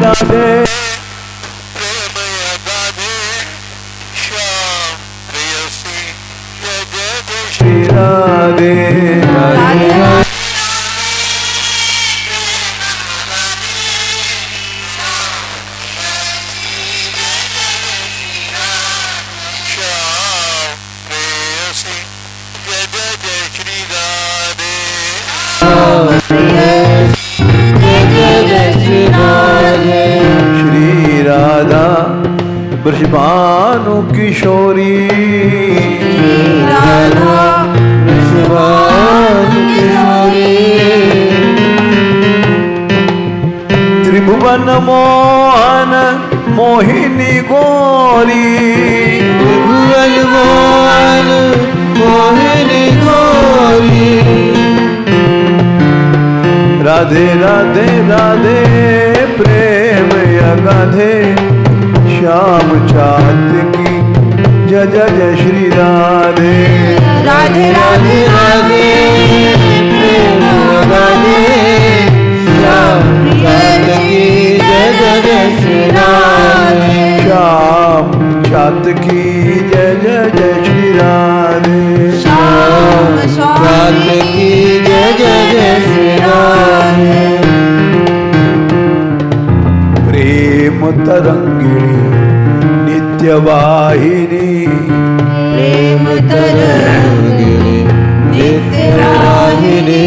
राधे श्री राधे राधे श्री राधा वृषभानु किशोरी राधा वृषभानु किशोरी त्रिभुवन मोहन मोहिनी गोरी त्रिभुवन मोहन मोहिनी गोरी राधे राधे राधे प्रेम अगाधे श्याम चाँद की जय जय श्री राधे राधे राधे राधे प्रेम अगाधे श्याम चाँद की जय जय श्री राधे श्याम चाँद की जय जय श्री राधे श्याम चाँद की जय जय श्री राधे प्रेम तरंगिणी नित्यवाहिनी प्रेम तरंगिणी नित्यवाहिनी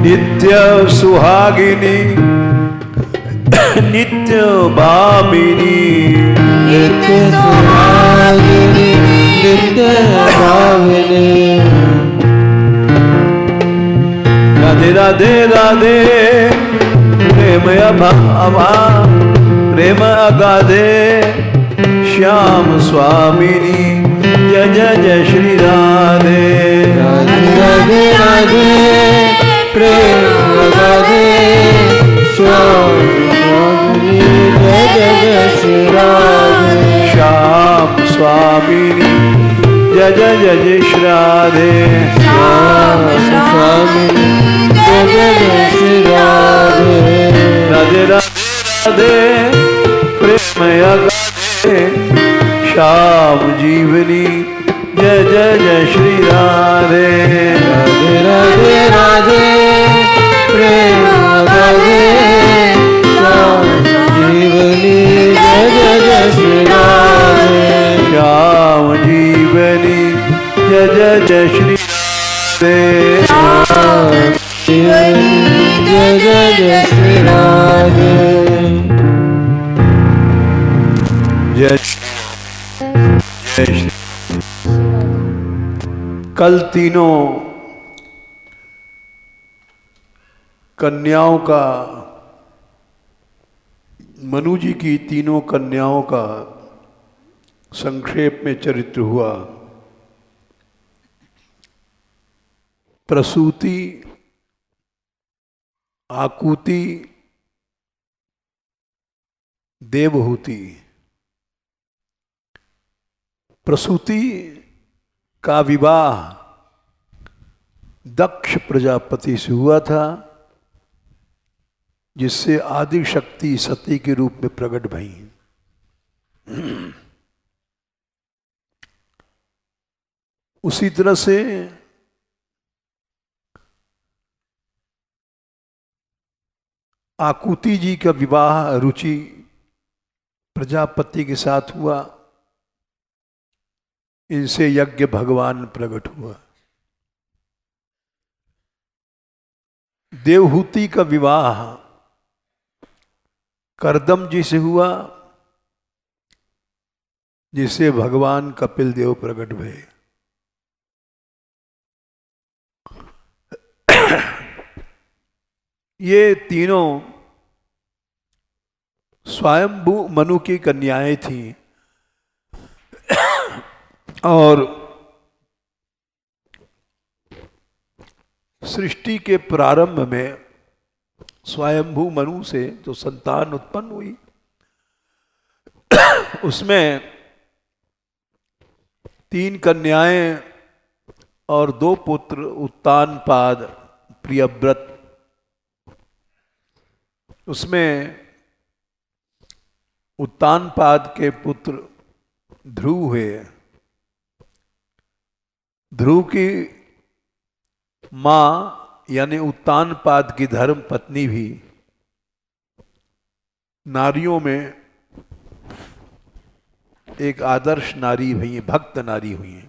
नित्य सुहागिनी नित्य भामिनी नित्य सुहागिनी नित्य भामिनी राधे राधे राधे प्रेम अभा प्रेम अगाधे श्याम स्वामिनी जय जय श्री राधे राधे राधे राधे प्रेम अगाधे श्याम स्वामिनी जय जय श्री राधे श्याम स्वामिनी जय जय श्री राधे श्याम स्वामिनी जय जय श्री राधे राधे राधे प्रेम अगाधे श्याम जीवनी जय जय श्री राधे राधे राधे राधे प्रेम अगाधे श्याम जीवनी जय जय श्री राधे श्याम जीवनी जय जय श्री राधे जीवनी जय जय श्री राधे जय श्री कल तीनों कन्याओं का मनु जी की तीनों कन्याओं का संक्षेप में चरित्र हुआ। प्रसूति, आकुति, देवहूति। प्रसूति का विवाह दक्ष प्रजापति से हुआ था, जिससे आदि शक्ति सती के रूप में प्रकट भई। उसी तरह से आकुति जी का विवाह रुचि प्रजापति के साथ हुआ, इनसे यज्ञ भगवान प्रकट हुआ। देवहूति का विवाह कर्दम जी से हुआ, जिससे भगवान कपिल देव प्रकट भये। ये तीनों स्वयंभू मनु की कन्याएं थीं और सृष्टि के प्रारंभ में स्वयंभू मनु से जो संतान उत्पन्न हुई उसमें 3 कन्याएं और 2 पुत्र उत्तानपाद, प्रियव्रत, उसमें उत्तानपाद के पुत्र ध्रुव हुए। ध्रुव की मां यानी उत्तानपाद की धर्म पत्नी भी नारियों में एक आदर्श नारी हुई है, भक्त नारी हुई है।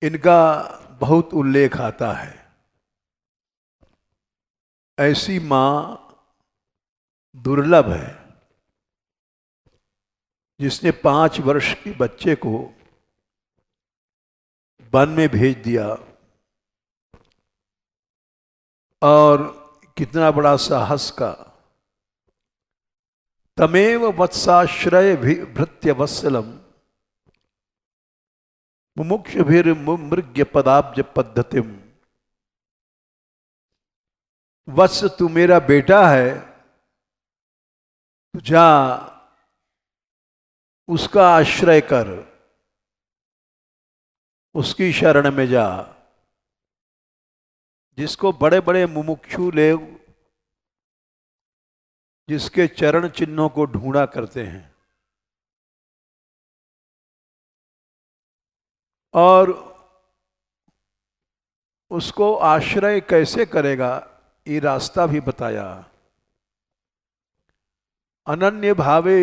इनका बहुत उल्लेख आता है। ऐसी मां दुर्लभ है जिसने 5 वर्ष के बच्चे को वन में भेज दिया, और कितना बड़ा साहस का। तमेव वत्साश्रय भृत्य वत्सलम मुमुक्षुभिर मृग्य पदाब्ज पद्धतिम। वत्स तू मेरा बेटा है, तू जा उसका आश्रय कर, उसकी शरण में जा। जिसको बड़े बड़े मुमुक्षु लोग जिसके चरण चिन्हों को ढूंढा करते हैं, और उसको आश्रय कैसे करेगा ये रास्ता भी बताया। अनन्य भावे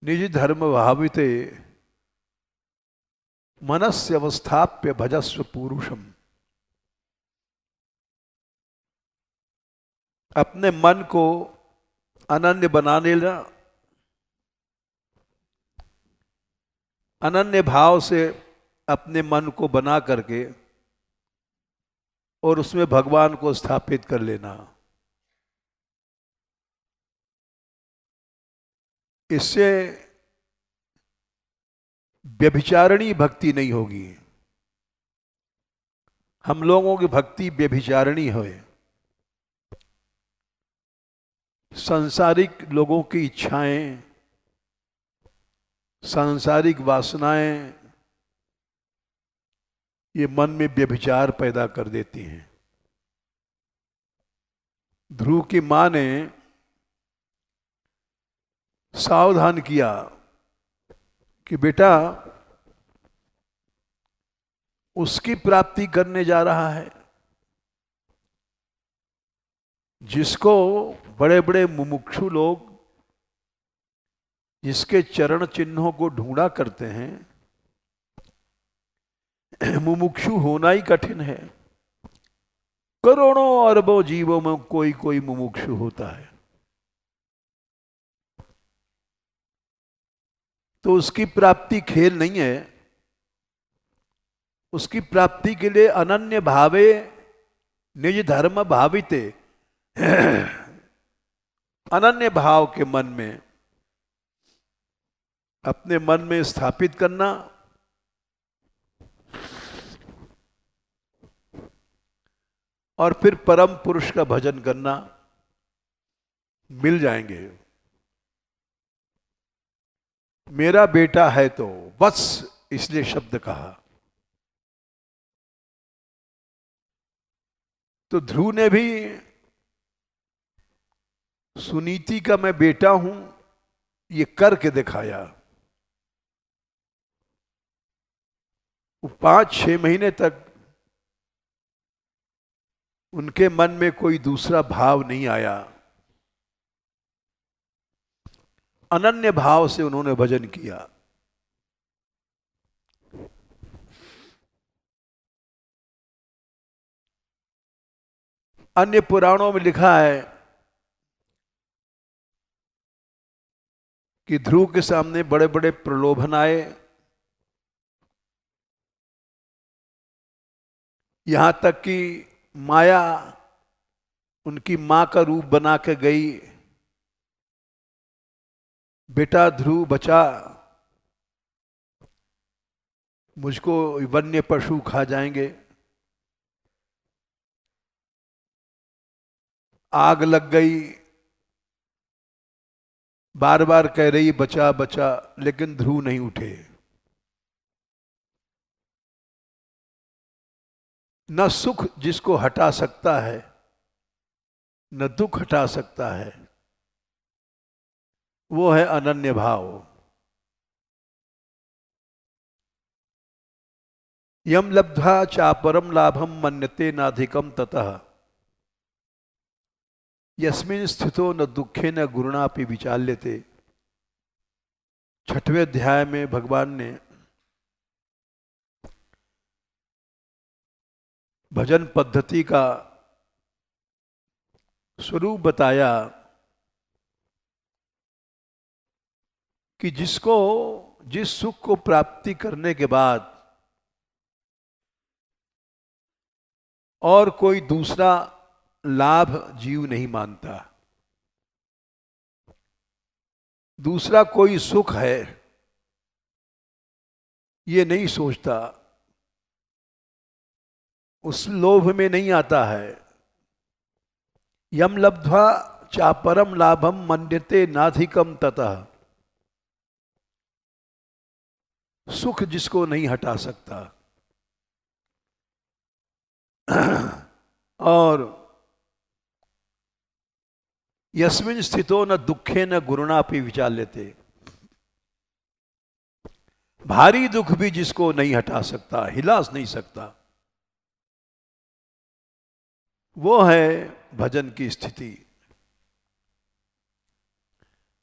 निज धर्म भाविते मनस्य अवस्थाप्य भजस्व पुरुषम। अपने मन को अनन्य बनाने ला, अनन्य भाव से अपने मन को बना करके और उसमें भगवान को स्थापित कर लेना। इससे व्यभिचारिणी भक्ति नहीं होगी। हम लोगों की भक्ति व्यभिचारिणी है। सांसारिक लोगों की इच्छाएं, सांसारिक वासनाएं ये मन में व्यभिचार पैदा कर देती हैं। ध्रुव की मां ने सावधान किया कि बेटा उसकी प्राप्ति करने जा रहा है जिसको बड़े बड़े मुमुक्षु लोग जिसके चरण चिन्हों को ढूंढा करते हैं। मुमुक्षु होना ही कठिन है। करोड़ों अरबों जीवों में कोई कोई मुमुक्षु होता है। तो उसकी प्राप्ति खेल नहीं है। उसकी प्राप्ति के लिए अनन्य भावे निज धर्म भाविते, अनन्य भाव के मन में अपने मन में स्थापित करना, और फिर परम पुरुष का भजन करना, मिल जाएंगे। मेरा बेटा है तो वत्स इसलिए शब्द कहा। तो ध्रुव ने भी सुनीति का मैं बेटा हूं ये करके दिखाया। वो 5-6 महीने तक उनके मन में कोई दूसरा भाव नहीं आया। अनन्य भाव से उन्होंने भजन किया। अन्य पुराणों में लिखा है कि ध्रुव के सामने बड़े बड़े प्रलोभन आए। यहां तक कि माया उनकी मां का रूप बना के गई, बेटा ध्रुव बचा, मुझको वन्य पशु खा जाएंगे। आग लग गई, बार बार कह रही बचा बचा, लेकिन ध्रुव नहीं उठे। न सुख जिसको हटा सकता है न दुख हटा सकता है, वो है अनन्य भाव। यम लब्ध्वा चापरम लाभम मन्यते नाधिकम ततः यस्मिन् स्थितो न दुखे न गुरुणापि विचाल्यते। 6वें अध्याय में भगवान ने भजन पद्धति का स्वरूप बताया कि जिसको जिस सुख को प्राप्ति करने के बाद और कोई दूसरा लाभ जीव नहीं मानता, दूसरा कोई सुख है ये नहीं सोचता, उस लोभ में नहीं आता है। यम लब्ध्वा चापरम लाभम मन्यते नाधिकम ततः, सुख जिसको नहीं हटा सकता और यस्मिन् स्थितो न दुखे न गुरुणापि विचाल्यते, भारी दुख भी जिसको नहीं हटा सकता, हिला नहीं सकता, वो है भजन की स्थिति।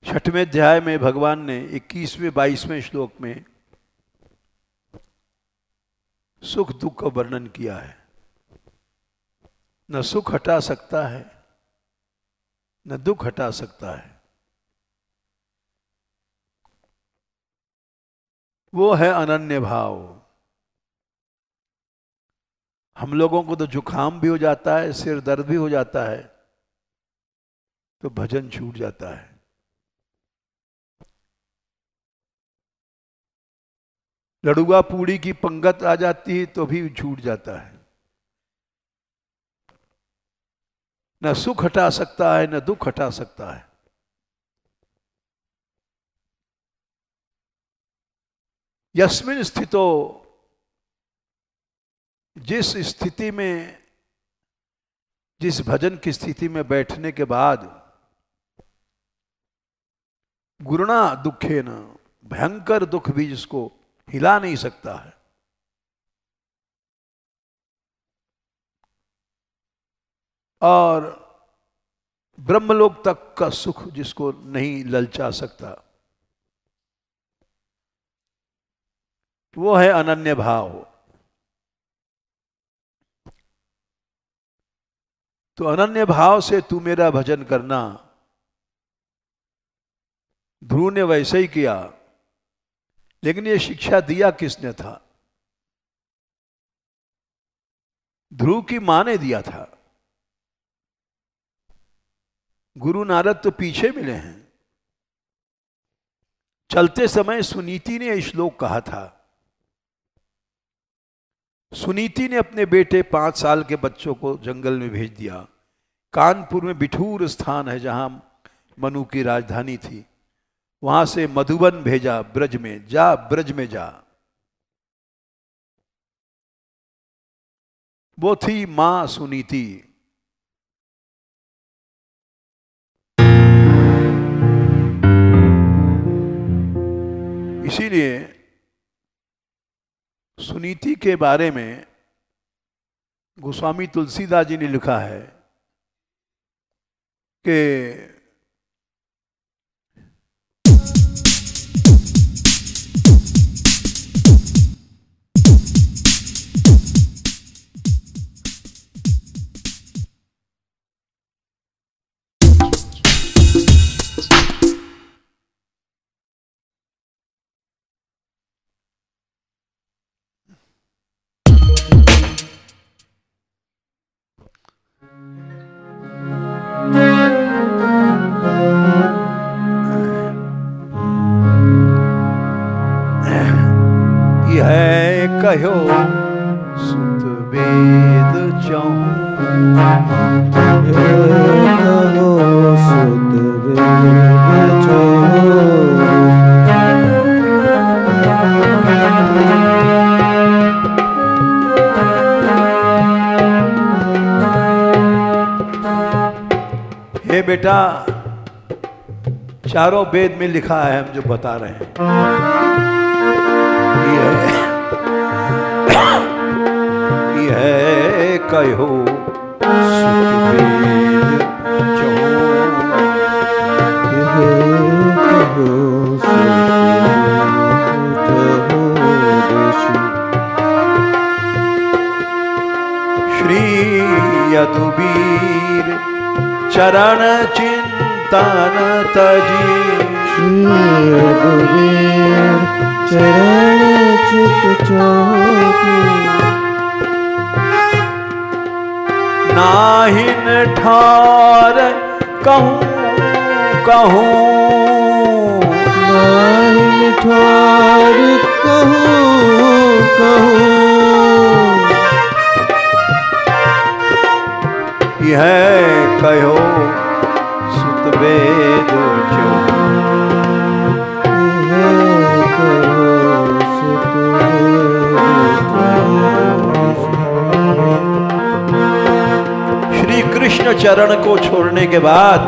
6वें अध्याय में भगवान ने 21वें 22वें श्लोक में सुख दुख का वर्णन किया है। न सुख हटा सकता है न दुख हटा सकता है, वो है अनन्य भाव। हम लोगों को तो जुकाम भी हो जाता है, सिर दर्द भी हो जाता है, तो भजन छूट जाता है। लड़ुआ पूड़ी की पंगत आ जाती है तो भी छूट जाता है। न सुख हटा सकता है न दुख हटा सकता है। यस्मिन् स्थितो, जिस स्थिति में, जिस भजन की स्थिति में बैठने के बाद गुरुणा दुखे न, भयंकर दुख भी जिसको हिला नहीं सकता है, और ब्रह्मलोक तक का सुख जिसको नहीं ललचा सकता, वो है अनन्य भाव। तो अनन्य भाव से तू मेरा भजन करना। ध्रुव ने वैसे ही किया, लेकिन ये शिक्षा दिया किसने था? ध्रुव की मां ने दिया था। गुरु नारद तो पीछे मिले हैं। चलते समय सुनीति ने यह श्लोक कहा था। सुनीति ने अपने बेटे 5 साल के बच्चों को जंगल में भेज दिया। कानपुर में बिठूर स्थान है जहां मनु की राजधानी थी, वहां से मधुबन भेजा, ब्रज में जा, ब्रज में जा। वो थी मां सुनीति। इसीलिए सुनीति के बारे में गोस्वामी तुलसीदास जी ने लिखा है कि कहो सुत वेद चहु, कहो सुत वेद चहु, बेटा चारों वेद में लिखा है, हम जो बता रहे हैं ये है कहो सुतवेद चहु, ये कहो श्री यदुवीर चरण चिंतन तजी, श्री रघुवीर चरण चित चौकी, नाहिन ठार कहूँ कहूँ, नाहिन ठार कहूँ कहूँ, यह कहो सुत वेद चहु, यह कहो सुत वेद चहु। श्री कृष्ण चरण को छोड़ने के बाद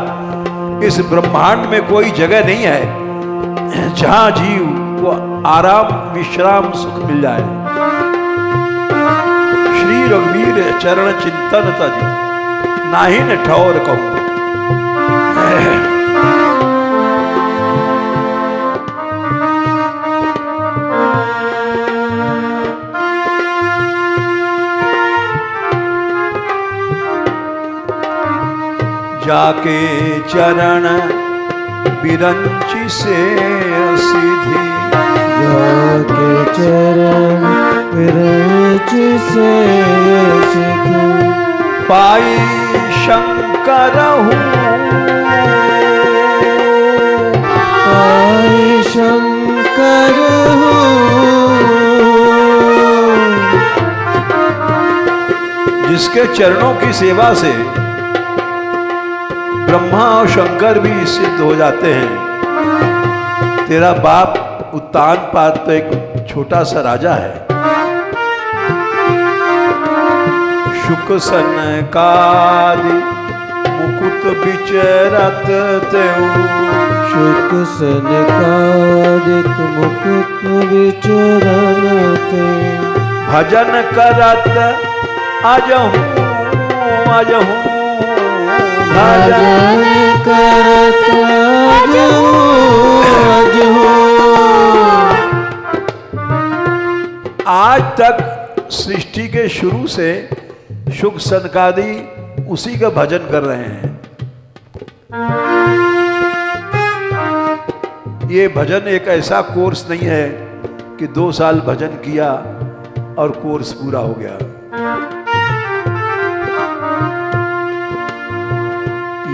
इस ब्रह्मांड में कोई जगह नहीं है जहां जीव को आराम विश्राम सुख मिल जाए। श्री रघुवीर चरण चिंतन तजी, नाहिन ठौर कहूं। जाके चरण बिरंची से सीधी, जाके चरण विरच से सीधी, पाई शंकर हूँ, पाई शंकर हूँ, जिसके चरणों की सेवा से ब्रह्मा और शंकर भी सिद्ध हो जाते हैं। तेरा बाप उत्तानपाद तो एक छोटा सा राजा है। शुक सनकादि मुकुट विचरत तेऊ, शुक सनकादिक मुकुट विचरत, भजन करत अजहूँ अजहूँ, भजन करत अजहूँ अजहूँ। आज तक सृष्टि के शुरू से शुक सनकादि उसी का भजन कर रहे हैं। ये भजन एक ऐसा कोर्स नहीं है कि 2 साल भजन किया और कोर्स पूरा हो गया।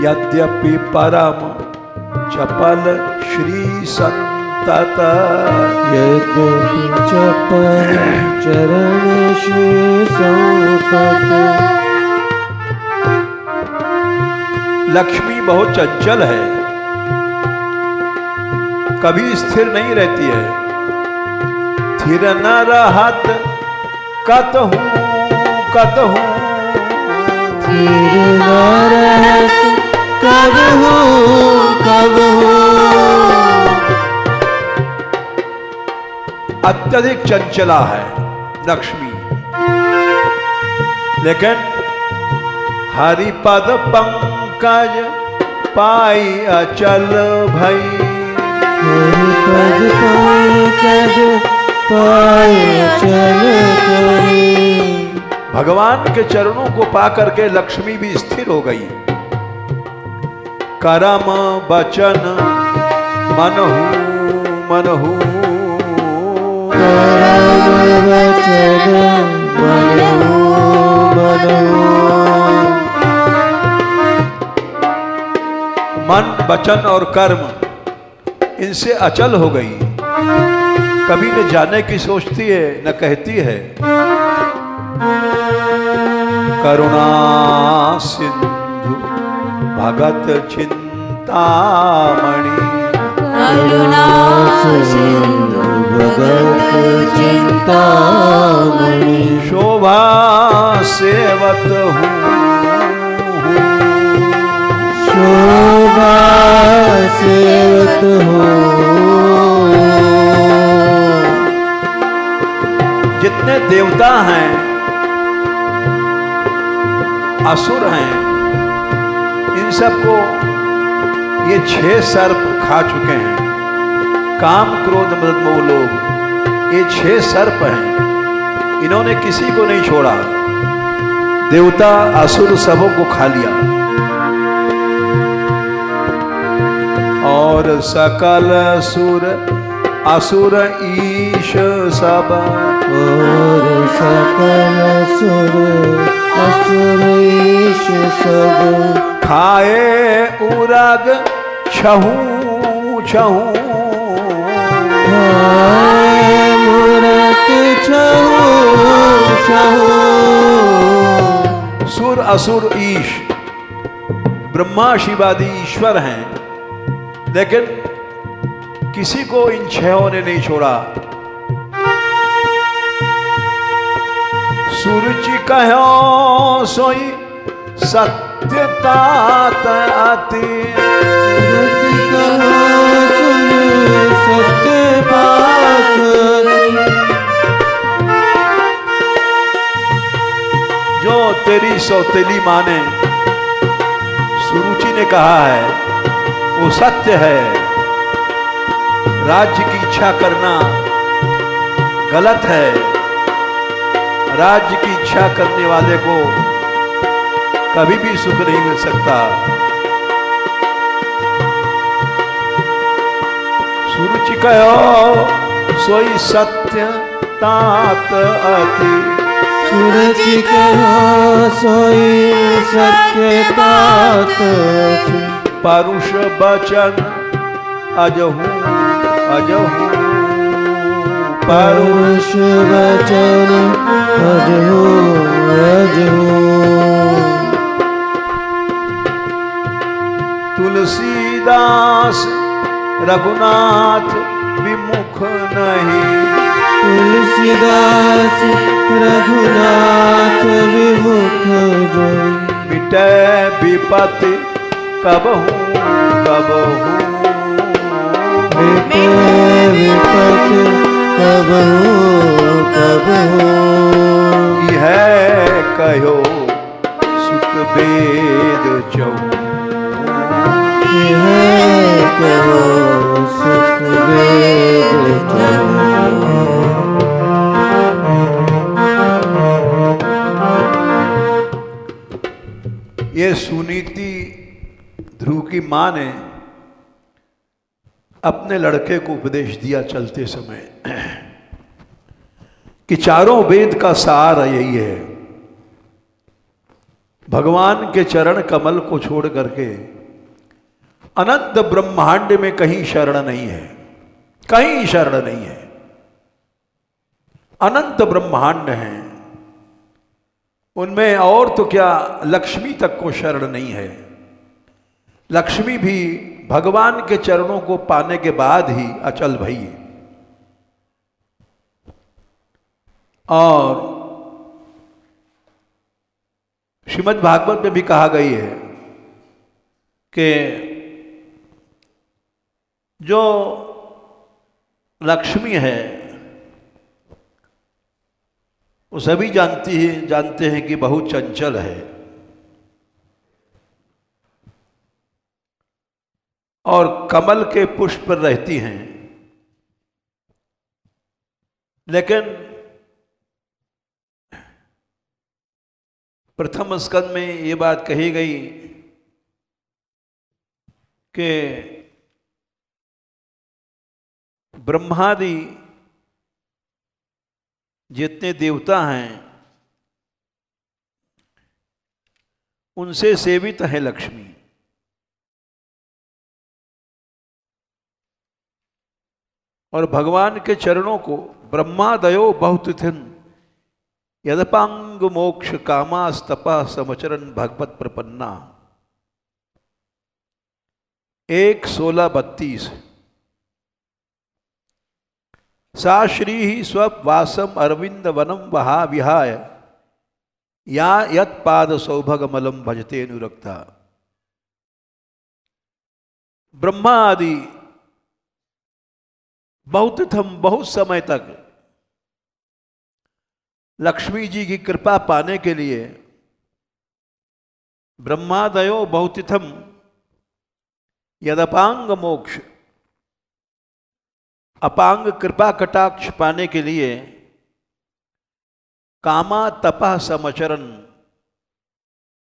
यद्यपि परम चपल श्री संतत, यद्यपि चपल चरण श्री संतत, लक्ष्मी बहुत चंचल है, कभी स्थिर नहीं रहती है। स्थिर न रहत कतहूँ कतहूँ, स्थिर न रहत कबहू कबहू। अत्यधिक चंचला है लक्ष्मी, लेकिन हरिपद पंकज पाई अचल भई, हरिपद पंकज पाई अचल भई। भगवान के चरणों को पा करके लक्ष्मी भी स्थिर हो गई। करम बचन मनहु मनहु, करम बचन मनहु मनहु। मन वचन और कर्म इनसे अचल हो गई, कभी न जाने की सोचती है न कहती है। करुणा सिंधु भगत चिंतामणि, करुणा सिंधु भगत चिंतामणि, शोभा सेवत हूँ शोभा का सेवक हो। जितने देवता हैं, असुर हैं, इन सबको ये 6 सर्प खा चुके हैं। काम क्रोध मद मोह लोभ, ये 6 सर्प हैं, इन्होंने किसी को नहीं छोड़ा। देवता असुर सबों को खा लिया। और सकल सुर असुर ईश सब, और सकल सुर असुर ईश सब, खाए उरग छहू छहू, खाए मूरत छहू छहू। सुर असुर ईश, ब्रह्मा शिवादि ईश्वर हैं, लेकिन किसी को इन 6 ने नहीं छोड़ा। सुरुचि कहो सोई सत्य तात अति, सुरुचि कहो सुन सत्य बात। जो तेरी सौतेली माने, सुरुचि ने कहा है वो सत्य है। राज्य की इच्छा करना गलत है। राज्य की इच्छा करने वाले को कभी भी सुख नहीं मिल सकता। सुरुचि कहो सोई सत्य तात अति, सुरुचि कहो सोई सत्य तात अति। परुष बचन अजहू अजहू, परुष वचन अजहू अजहू। तुलसीदास रघुनाथ विमुख नहीं, तुलसीदास रघुनाथ विमुख जोई। मिटे विपत्ति कबहू कबहू, मिटे विपत्ति कबहू कबहू। है कहो सुत वेद चौ, है कहो सुख वेद चहु। ये सुनीति ध्रुव की मां ने अपने लड़के को उपदेश दिया चलते समय कि चारों वेद का सार यही है। भगवान के चरण कमल को छोड़ करके अनंत ब्रह्मांड में कहीं शरण नहीं है, कहीं शरण नहीं है। अनंत ब्रह्मांड हैं, उनमें और तो क्या लक्ष्मी तक को शरण नहीं है। लक्ष्मी भी भगवान के चरणों को पाने के बाद ही अचल भई है। और श्रीमद् भागवत में भी कहा गई है कि जो लक्ष्मी है वो सभी जानते हैं कि बहुत चंचल है और कमल के पुष्प पर रहती हैं, लेकिन प्रथम स्कंद में ये बात कही गई कि ब्रह्मादि जितने देवता हैं उनसे सेवित है लक्ष्मी। और भगवान के चरणों को ब्रह्मादयो बहुतिथिन यदपांग मोक्ष कामास्तपा समचरण भगवत प्रपन्ना 1:16-32। सा श्री स्ववासम अरविंद वनम वहा विहाय या यत्पाद सौभगमलम भजते अनुरक्ता। ब्रह्मा आदि बहुत समय तक लक्ष्मी जी की कृपा पाने के लिए ब्रह्मादयो बहुतिथम यदपांग मोक्ष, अपांग कृपा कटाक्ष पाने के लिए कामा तपा समचरण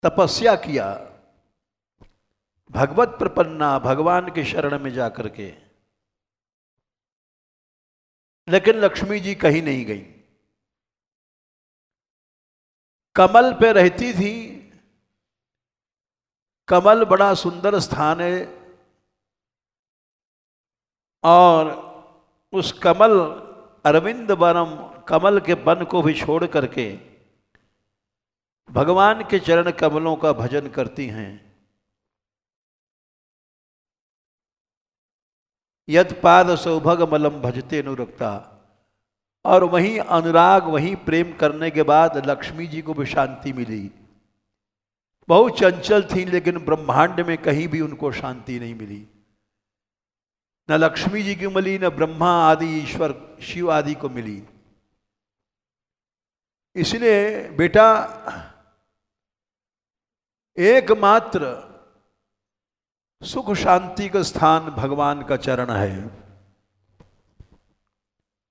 तपस्या किया, भगवत प्रपन्ना भगवान के शरण में जाकर के। लेकिन लक्ष्मी जी कहीं नहीं गई, कमल पे रहती थी। कमल बड़ा सुंदर स्थान है और उस कमल अरविंद वनम कमल के वन को भी छोड़ करके भगवान के चरण कमलों का भजन करती हैं। यद पाद सौभग मलम भजते अनुरक्ता, और वहीं अनुराग, वहीं प्रेम करने के बाद लक्ष्मी जी को भी शांति मिली। बहुत चंचल थी लेकिन ब्रह्मांड में कहीं भी उनको शांति नहीं मिली। न लक्ष्मी जी की मिली, न ब्रह्मा आदि ईश्वर शिव आदि को मिली। इसलिए बेटा एकमात्र सुख शांति का स्थान भगवान का चरण है।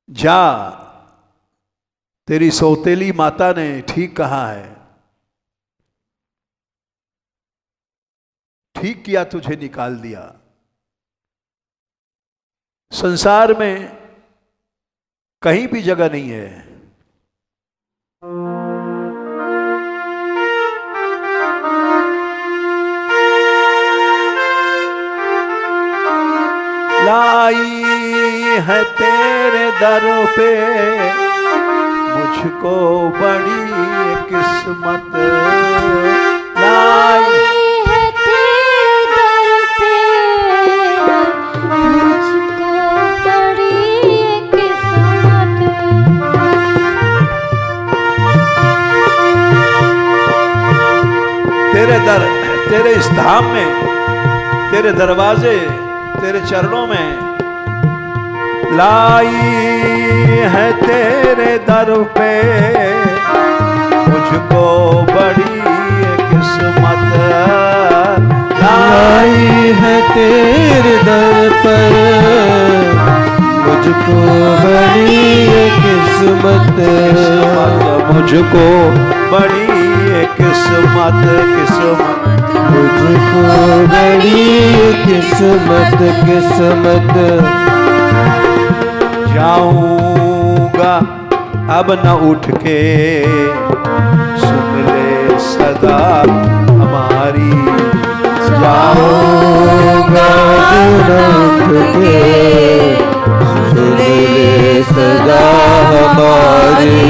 जा, तेरी सौतेली माता ने ठीक कहा है, ठीक किया, तुझे निकाल दिया। संसार में कहीं भी जगह नहीं है। लाई है तेरे दर पे मुझको बड़ी किस्मत, लाई है तेरे दर पे मुझको बड़ी किस्मत। तेरे दर, तेरे इस धाम में, तेरे दरवाजे, तेरे चरणों में लाई है तेरे दर पे मुझको बड़ी किस्मत, लाई है तेरे दर पर मुझको बड़ी किस्मत, मुझको बड़ी किस्मत, किस्मत मुझको बड़ी किस्मत, किस्मत। जाऊंगा अब न उठ के, सुन ले सदा हमारी, जाऊंगा अब न उठ के, सुन ले सदा हमारी,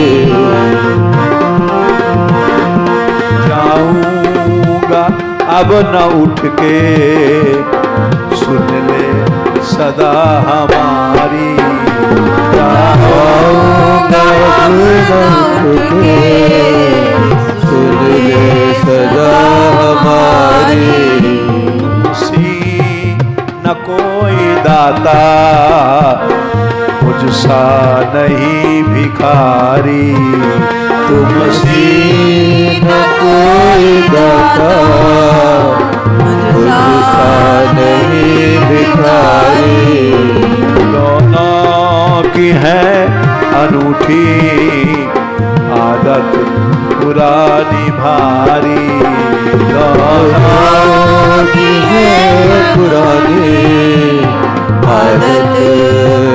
जाऊंगा अब न उठ के, सुन ले सदा हमारी, जाऊंगा अब न उठ के, सुन ले सदा हमारी। सी न कोई दाता मुझसा नहीं भिखारी, तुमसी न कोई दाता मुझसा नहीं भिखारी, दोनों की है अनूठी आदत पुरानी भारी, दोनों की है पुरानी आदत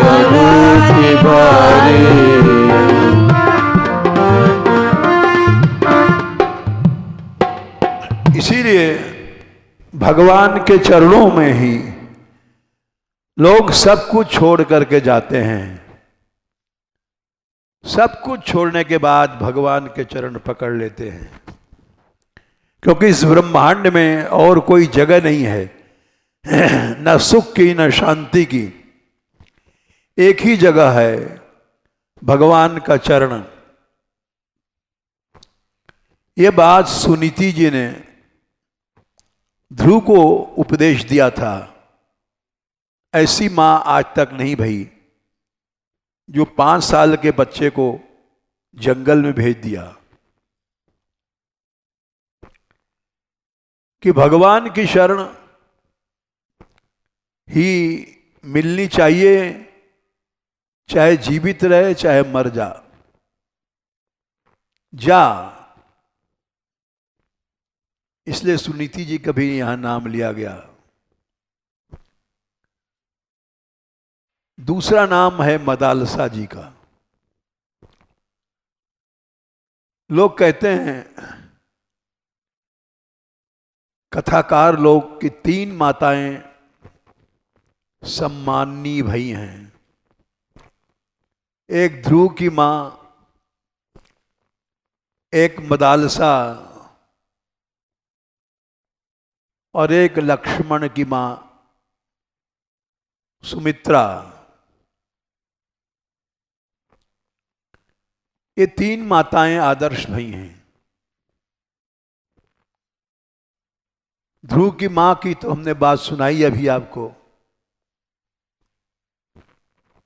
अनूठी भारी। इसीलिए भगवान के चरणों में ही लोग सब कुछ छोड़ करके जाते हैं। सब कुछ छोड़ने के बाद भगवान के चरण पकड़ लेते हैं, क्योंकि इस ब्रह्मांड में और कोई जगह नहीं है, न सुख की न शांति की। एक ही जगह है, भगवान का चरण। ये बात सुनीति जी ने ध्रुव को उपदेश दिया था। ऐसी मां आज तक नहीं भई जो 5 साल के बच्चे को जंगल में भेज दिया। कि भगवान की शरण ही मिलनी चाहिए, चाहे जीवित रहे चाहे मर जा। इसलिए सुनीति जी का भी यहां नाम लिया गया। दूसरा नाम है मदालसा जी का। लोग कहते हैं, कथाकार लोग, कि 3 माताएं सम्माननीय भई हैं। एक ध्रुव की मां, एक मदालसा और एक लक्ष्मण की मां सुमित्रा। ये 3 माताएं आदर्श भई हैं। ध्रुव की मां की तो हमने बात सुनाई अभी आपको।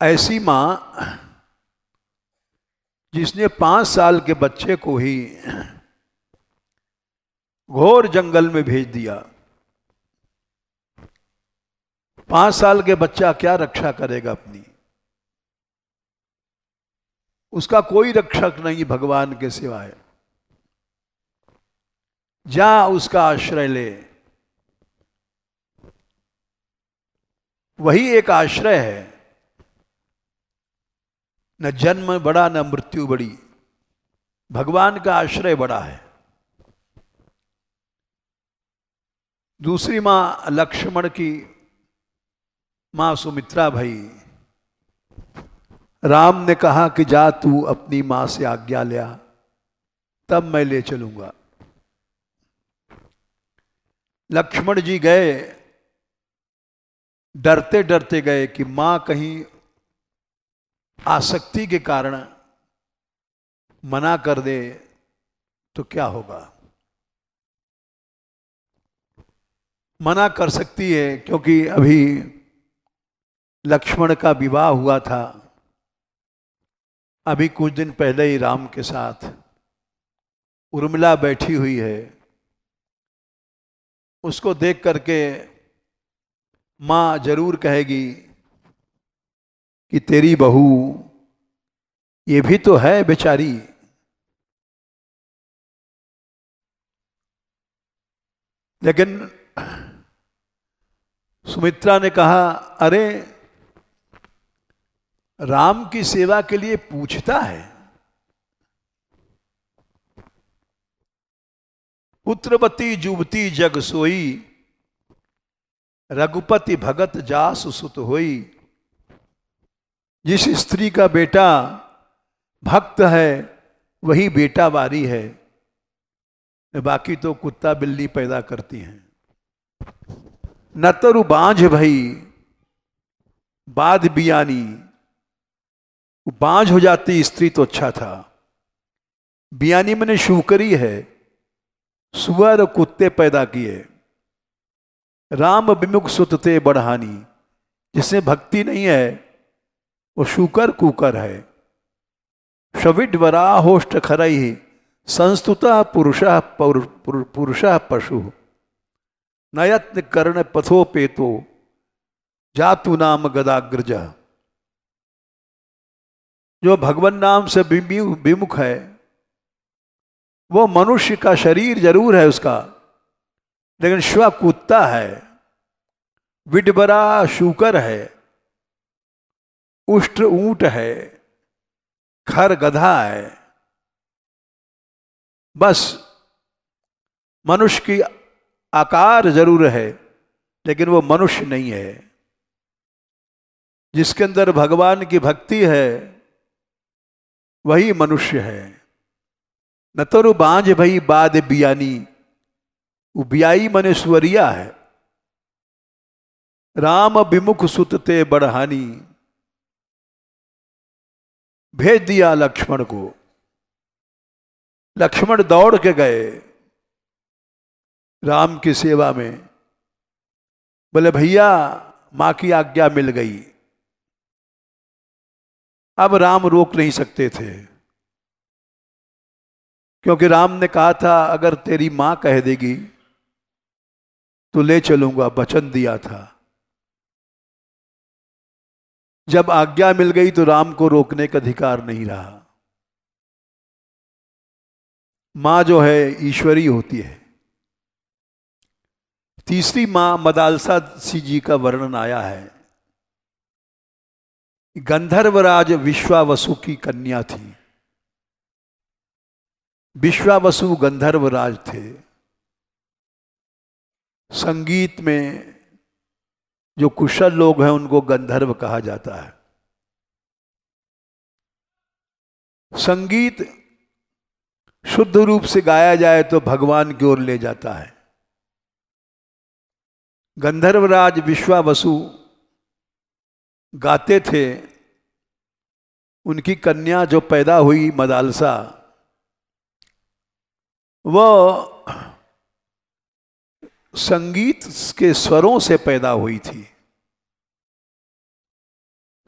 ऐसी मां जिसने 5 साल के बच्चे को ही घोर जंगल में भेज दिया। 5 साल के बच्चा क्या रक्षा करेगा अपनी? उसका कोई रक्षक नहीं भगवान के सिवाय। जा उसका आश्रय ले, वही एक आश्रय है। न जन्म बड़ा न मृत्यु बड़ी, भगवान का आश्रय बड़ा है। दूसरी मां लक्ष्मण की मां सुमित्रा भाई, राम ने कहा कि जा तू अपनी मां से आज्ञा लिया, तब मैं ले चलूंगा। लक्ष्मण जी गए, डरते डरते गए कि मां कहीं आसक्ति के कारण मना कर दे तो क्या होगा। मना कर सकती है, क्योंकि अभी लक्ष्मण का विवाह हुआ था। अभी कुछ दिन पहले ही राम के साथ उर्मिला बैठी हुई है। उसको देख करके मां जरूर कहेगी कि तेरी बहू ये भी तो है बेचारी। लेकिन सुमित्रा ने कहा, अरे राम की सेवा के लिए पूछता है। पुत्रवती जुवती जग सोई, रघुपति भगत जास सुत होई। जिस स्त्री का बेटा भक्त है वही बेटा वारी है, बाकी तो कुत्ता बिल्ली पैदा करती हैं। नतरु बांझ भई बाद बियानी, बांझ हो जाती स्त्री तो अच्छा था। बियानी मैंने शूकरी है, सुअर कुत्ते पैदा किए। राम विमुख सुतते बढ़ानी, जिसमें भक्ति नहीं है वो शूकर कुकर है। शविड वराहोष्ट खरई संस्तुता पुरुषः पशु, नयत्न कर्ण पथोपेतो जातु नाम गदाग्रज। जो भगवान नाम से विमुख है वो मनुष्य का शरीर जरूर है उसका, लेकिन श्व कुत्ता है, विडबरा शूकर है, उष्ट्र ऊंट है, खर गधा है। बस मनुष्य की आकार जरूर है लेकिन वो मनुष्य नहीं है। जिसके अंदर भगवान की भक्ति है वही मनुष्य है। न तो बांझ भई बाद बियानी, वो बियाई मने स्वरिया है। राम विमुख सुतते बढ़ानी, भेज दिया लक्ष्मण को। लक्ष्मण दौड़ के गए राम की सेवा में। बोले भैया मां की आज्ञा मिल गई। अब राम रोक नहीं सकते थे, क्योंकि राम ने कहा था अगर तेरी मां कह देगी तो ले चलूंगा, वचन दिया था। जब आज्ञा मिल गई तो राम को रोकने का अधिकार नहीं रहा। मां जो है ईश्वरी होती है। तीसरी मां मदालसा जी का वर्णन आया है। गंधर्वराज विश्वावसु की कन्या थी। विश्वावसु गंधर्वराज थे। संगीत में जो कुशल लोग हैं उनको गंधर्व कहा जाता है। संगीत शुद्ध रूप से गाया जाए तो भगवान की ओर ले जाता है। गंधर्वराज विश्वावसु गाते थे। उनकी कन्या जो पैदा हुई मदालसा, वह संगीत के स्वरों से पैदा हुई थी।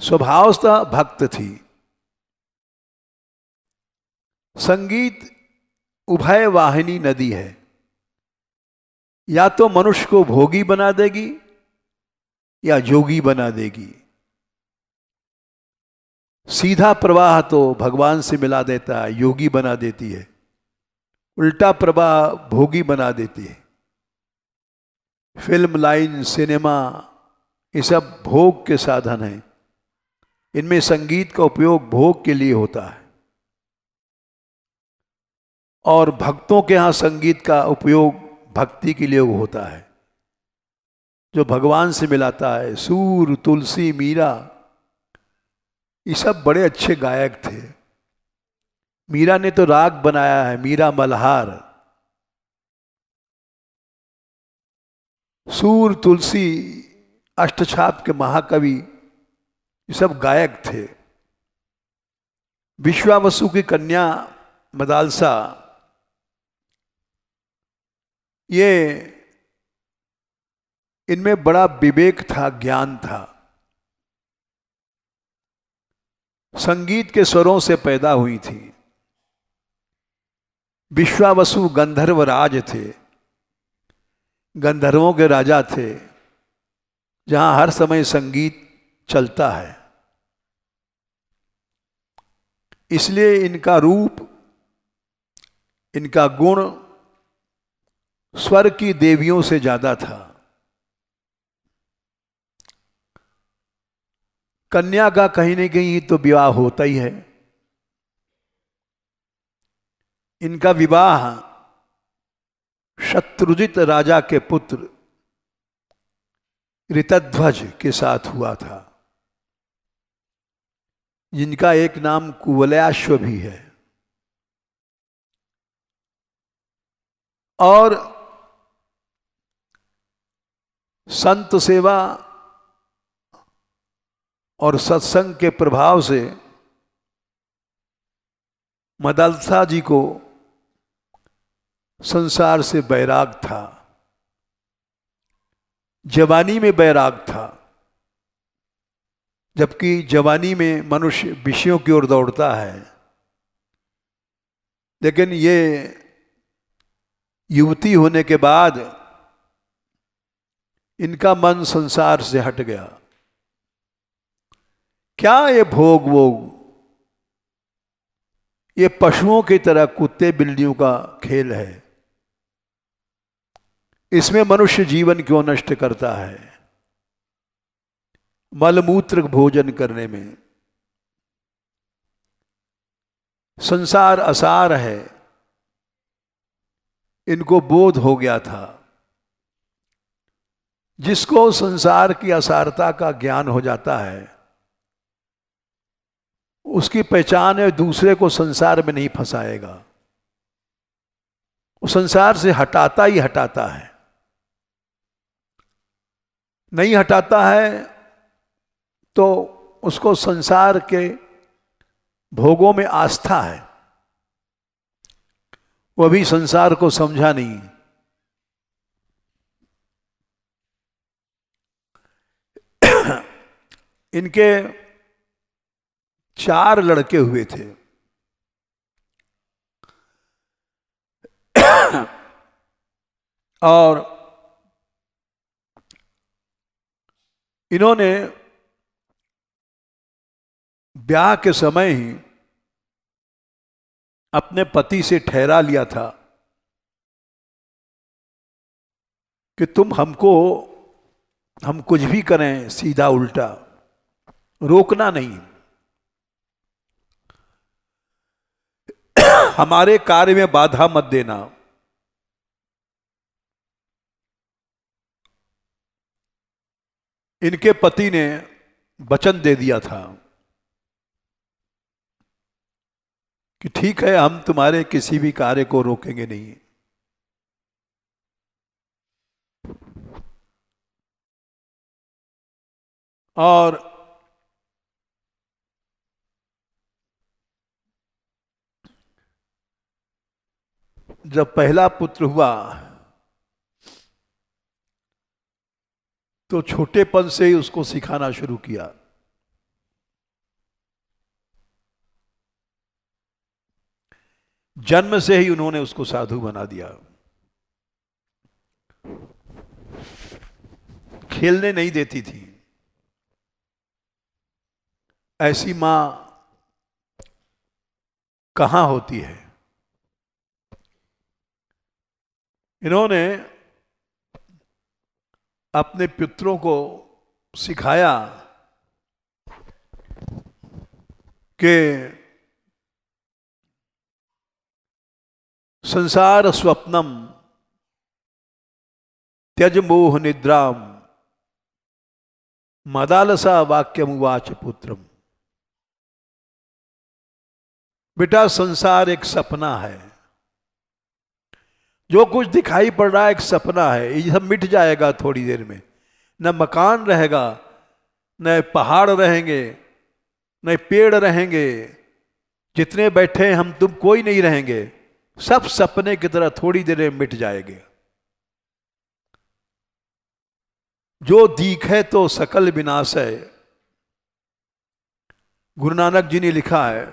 स्वभावतः भक्त थी। संगीत उभय वाहिनी नदी है। या तो मनुष्य को भोगी बना देगी या जोगी बना देगी। सीधा प्रवाह तो भगवान से मिला देता है, योगी बना देती है। उल्टा प्रवाह भोगी बना देती है। फिल्म लाइन, सिनेमा, ये सब भोग के साधन हैं। इनमें संगीत का उपयोग भोग के लिए होता है। और भक्तों के यहाँ संगीत का उपयोग भक्ति के लिए होता है, जो भगवान से मिलाता है। सूर, तुलसी, मीरा, ये सब बड़े अच्छे गायक थे। मीरा ने तो राग बनाया है, मीरा मल्हार। सूर, तुलसी, अष्टछाप के महाकवि, ये सब गायक थे। विश्वावसु की कन्या मदालसा, ये इनमें बड़ा विवेक था, ज्ञान था। संगीत के स्वरों से पैदा हुई थी। विश्वावसु गंधर्व राज थे। गंधर्वों के राजा थे, जहां हर समय संगीत चलता है। इसलिए इनका रूप, इनका गुण स्वर्ग की देवियों से ज्यादा था। कन्या का कहीं न कहीं तो विवाह होता ही है। इनका विवाह शत्रुजित राजा के पुत्र ऋतध्वज के साथ हुआ था, जिनका एक नाम कुवलयाश्व भी है। और संत सेवा और सत्संग के प्रभाव से मदालसा जी को संसार से बैराग था। जवानी में बैराग था, जबकि जवानी में मनुष्य विषयों की ओर दौड़ता है। लेकिन ये युवती होने के बाद इनका मन संसार से हट गया। क्या ये भोग वोग, ये पशुओं की तरह कुत्ते बिल्लियों का खेल है। इसमें मनुष्य जीवन क्यों नष्ट करता है? मलमूत्र भोजन करने में। संसार असार है, इनको बोध हो गया था। जिसको संसार की असारता का ज्ञान हो जाता है, उसकी पहचान है दूसरे को संसार में नहीं फंसाएगा। वो संसार से हटाता ही हटाता है। नहीं हटाता है तो उसको संसार के भोगों में आस्था है। वो भी संसार को समझा नहीं। इनके 4 लड़के हुए थे। और इन्होंने ब्याह के समय ही अपने पति से ठहरा लिया था कि हम कुछ भी करें सीधा उल्टा, रोकना नहीं, हमारे कार्य में बाधा मत देना। इनके पति ने वचन दे दिया था कि ठीक है, हम तुम्हारे किसी भी कार्य को रोकेंगे नहीं। और जब पहला पुत्र हुआ तो छोटेपन से ही उसको सिखाना शुरू किया। जन्म से ही उन्होंने उसको साधु बना दिया। खेलने नहीं देती थी। ऐसी मां कहां होती है। इन्होंने अपने पुत्रों को सिखाया कि संसार स्वप्नम त्यज मोह निद्राम मदालसा वाक्यम उवाच पुत्रम। बेटा, संसार एक सपना है। जो कुछ दिखाई पड़ रहा है एक सपना है। ये सब मिट जाएगा थोड़ी देर में। न मकान रहेगा, न पहाड़ रहेंगे, न पेड़ रहेंगे। जितने बैठे हैं हम तुम कोई नहीं रहेंगे। सब सपने की तरह थोड़ी देर में मिट जाएंगे। जो दिखे तो सकल विनाश है। गुरु नानक जी ने लिखा है,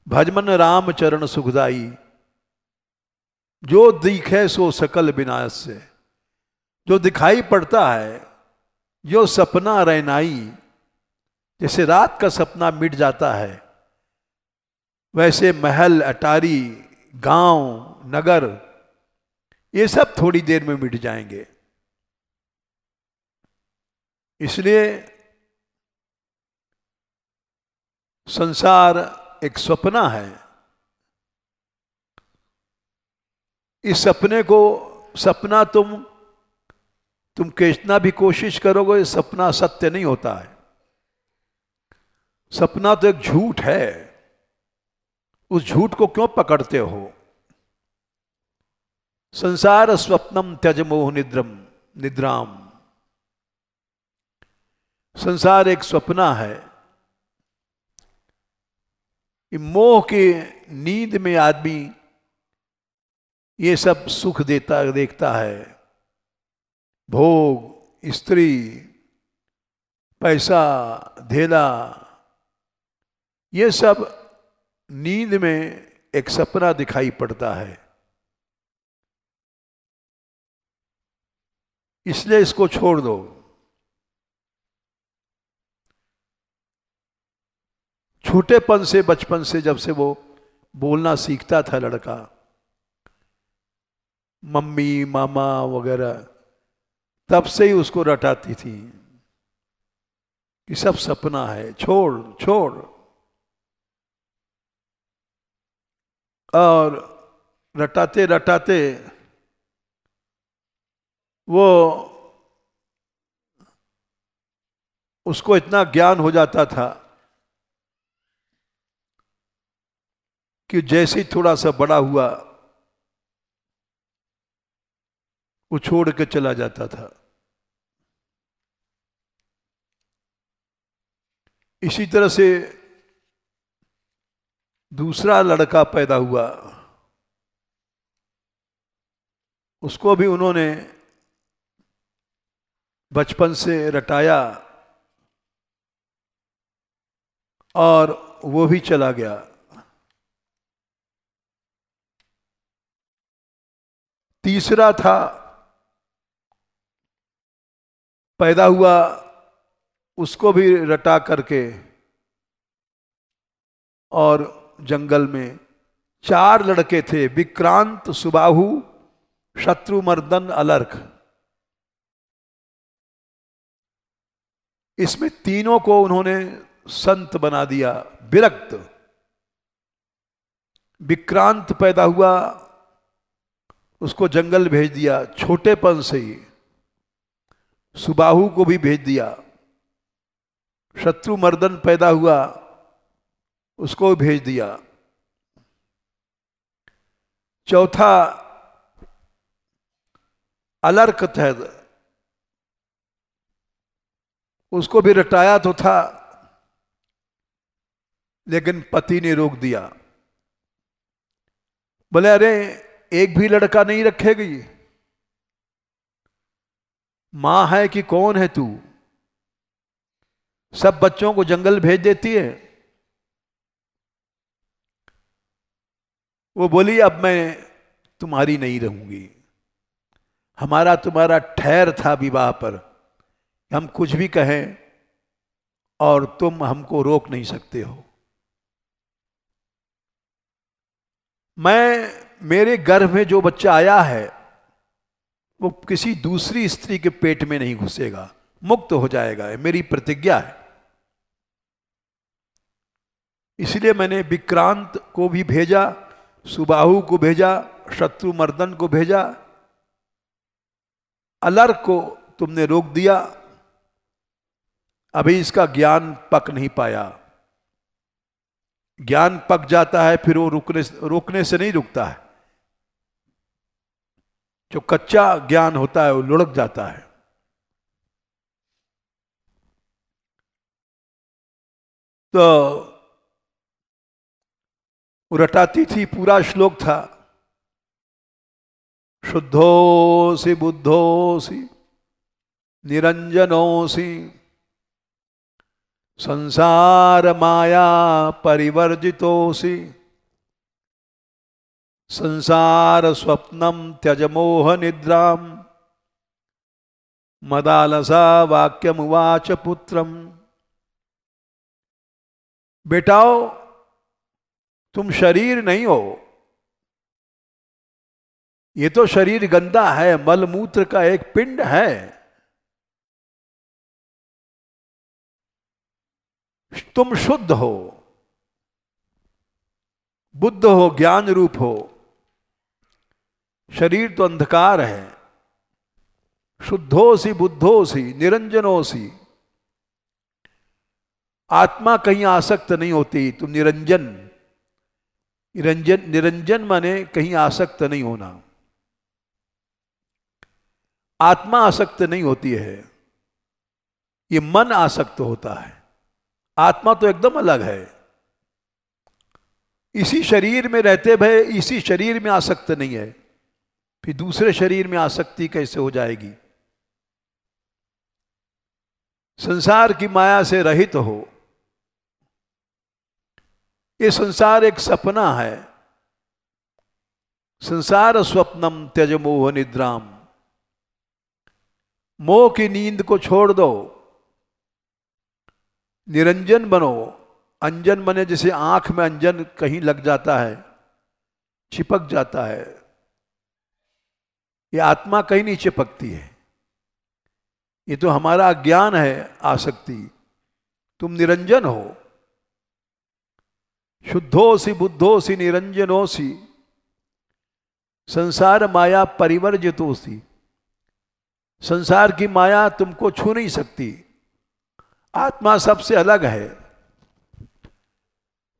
भजमन राम चरण सुखदाई, जो दिखे सो सकल विनाश से। जो दिखाई पड़ता है, जो सपना रहनाई, जैसे रात का सपना मिट जाता है, वैसे महल, अटारी, गांव, नगर, ये सब थोड़ी देर में मिट जाएंगे। इसलिए संसार एक सपना है। इस सपने को, सपना तुम कितना भी कोशिश करोगे, सपना सत्य नहीं होता है। सपना तो एक झूठ है। उस झूठ को क्यों पकड़ते हो? संसार स्वप्नम त्यज मोह निद्राम। संसार एक सपना है। मोह की नींद में आदमी ये सब सुख देखता है। भोग, स्त्री, पैसा, धेला, ये सब नींद में एक सपना दिखाई पड़ता है। इसलिए इसको छोड़ दो। छोटेपन से, बचपन से, जब से वो बोलना सीखता था लड़का, मम्मी, मामा वगैरह, तब से ही उसको रटाती थी कि सब सपना है, छोड़ छोड़। और रटाते रटाते वो, उसको इतना ज्ञान हो जाता था कि जैसे ही थोड़ा सा बड़ा हुआ, वो छोड़ के चला जाता था। इसी तरह से दूसरा लड़का पैदा हुआ। उसको भी उन्होंने बचपन से रटाया और वो भी चला गया। तीसरा था, पैदा हुआ, उसको भी रटा करके, और जंगल में 4 लड़के थे, विक्रांत, सुबाहु, शत्रुमर्दन, अलर्क। इसमें तीनों को उन्होंने संत बना दिया, विरक्त। विक्रांत पैदा हुआ, उसको जंगल भेज दिया छोटेपन से ही। सुबाहु को भी भेज दिया। शत्रुमर्दन पैदा हुआ, उसको भेज दिया। चौथा अलर्क था, उसको भी रटाया तो था, लेकिन पति ने रोक दिया। बोले अरे एक भी लड़का नहीं रखेगी? मां है कि कौन है तू? सब बच्चों को जंगल भेज देती है। वो बोली अब मैं तुम्हारी नहीं रहूंगी। हमारा तुम्हारा ठहर था विवाह पर, हम कुछ भी कहें और तुम हमको रोक नहीं सकते हो। मेरे गर्भ में जो बच्चा आया है वो किसी दूसरी स्त्री के पेट में नहीं घुसेगा, मुक्त हो जाएगा, ये मेरी प्रतिज्ञा है। इसलिए मैंने विक्रांत को भी भेजा, सुबाहु को भेजा, शत्रुमर्दन को भेजा। अलर्क को तुमने रोक दिया, अभी इसका ज्ञान पक नहीं पाया। ज्ञान पक जाता है फिर वो रोकने से नहीं रुकता है। जो कच्चा ज्ञान होता है वो लुढ़क जाता है। तो वो रटाती थी, पूरा श्लोक था, शुद्धोसि बुद्धोसि निरंजनोसि संसार माया परिवर्जितोसि संसार स्वप्नम त्यज मोह निद्राम मदालसा वाक्यमुवाच पुत्रम। बेटाओ तुम शरीर नहीं हो, ये तो शरीर गंदा है, मलमूत्र का एक पिंड है। तुम शुद्ध हो, बुद्ध हो, ज्ञान रूप हो। शरीर तो अंधकार है। शुद्धोसी बुद्धोसी निरंजनोसी। आत्मा कहीं आसक्त नहीं होती, तुम निरंजन। निरंजन माने कहीं आसक्त नहीं होना। आत्मा आसक्त नहीं होती है, ये मन आसक्त होता है। आत्मा तो एकदम अलग है। इसी शरीर में रहते भय इसी शरीर में आसक्त नहीं है, फिर दूसरे शरीर में आसक्ति कैसे हो जाएगी? संसार की माया से रहित हो। ये संसार एक सपना है। संसार स्वप्नम त्यज मोह निद्राम। मोह की नींद को छोड़ दो, निरंजन बनो। अंजन बने, जैसे आंख में अंजन कहीं लग जाता है, चिपक जाता है। ये आत्मा कहीं नहीं चिपकती है, ये तो हमारा ज्ञान है, आसक्ति। तुम निरंजन हो। शुद्धोसी बुद्धोसी निरंजनोसी संसार माया परिवर्जितोसी। संसार की माया तुमको छू नहीं सकती। आत्मा सबसे अलग है,